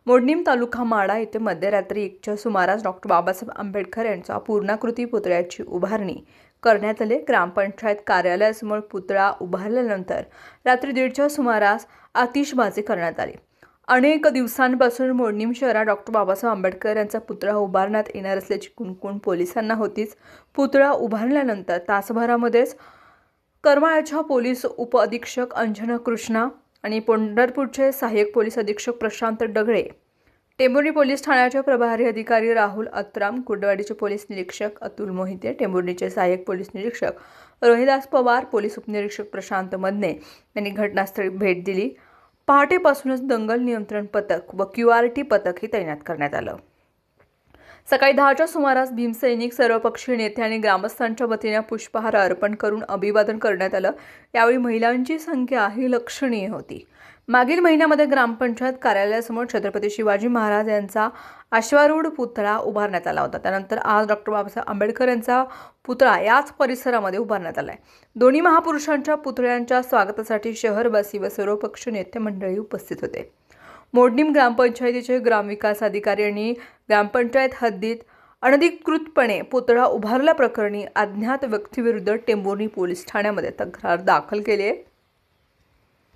मोडणीम तालुका माडा येथे मध्यरात्री 1च्या सुमारास डॉक्टर बाबासाहेब आंबेडकर यांच्या पूर्णाकृती पुतळ्याची उभारणी करण्यात आली। ग्रामपंचायत कार्यालयासमोर पुतळा उभारल्यानंतर रात्री 1:30च्या सुमारास आतिषबाजी करण्यात आली। अनेक दिवसांपासून मोडणीम शहरात डॉक्टर बाबासाहेब आंबेडकर यांचा पुतळा उभारण्यात येणार असल्याची कुणकुण पोलिसांना होतीच। पुतळा उभारल्यानंतर तासभरामध्येच करमाळ्याच्या पोलीस उपअधीक्षक अंजना कृष्णा आणि पंढरपूरचे सहाय्यक पोलीस अधीक्षक प्रशांत डगळे, टेंभुर्णी पोलीस ठाण्याचे प्रभारी अधिकारी राहुल अत्राम, कुर्डवाडीचे पोलीस निरीक्षक अतुल मोहिते, टेंभुर्णीचे सहाय्यक पोलीस निरीक्षक रोहिदास पवार, पोलीस उपनिरीक्षक प्रशांत मदने यांनी घटनास्थळी भेट दिली। पहाटेपासूनच दंगल नियंत्रण पथक व QRT पथकही तैनात करण्यात आलं। सकाळी 10च्या सुमारास भीमसैनिक, सर्वपक्षीय नेते आणि ग्रामस्थांच्या वतीने पुष्पहार अर्पण करून अभिवादन करण्यात आलं। यावेळी महिलांची संख्या ही लक्षणीय होती। मागील महिन्यामध्ये ग्रामपंचायत कार्यालयासमोर छत्रपती शिवाजी महाराज यांचा अश्वारूढ पुतळा उभारण्यात आला होता। त्यानंतर आज डॉक्टर बाबासाहेब आंबेडकर यांचा पुतळा याच परिसरामध्ये उभारण्यात आलाय। दोन्ही महापुरुषांच्या पुतळ्यांच्या स्वागतासाठी शहरवासी व सर्वपक्षीय नेते मंडळी उपस्थित होते। मोडणीम ग्रामपंचायतीचे ग्रामविकास अधिकारी यांनी ग्रामपंचायत हद्दीत अनधिकृतपणे पुतळा उभारल्याप्रकरणी अज्ञात व्यक्तीविरुद्ध टेंभुर्णी पोलीस ठाण्यामध्ये तक्रार दाखल केली आहे।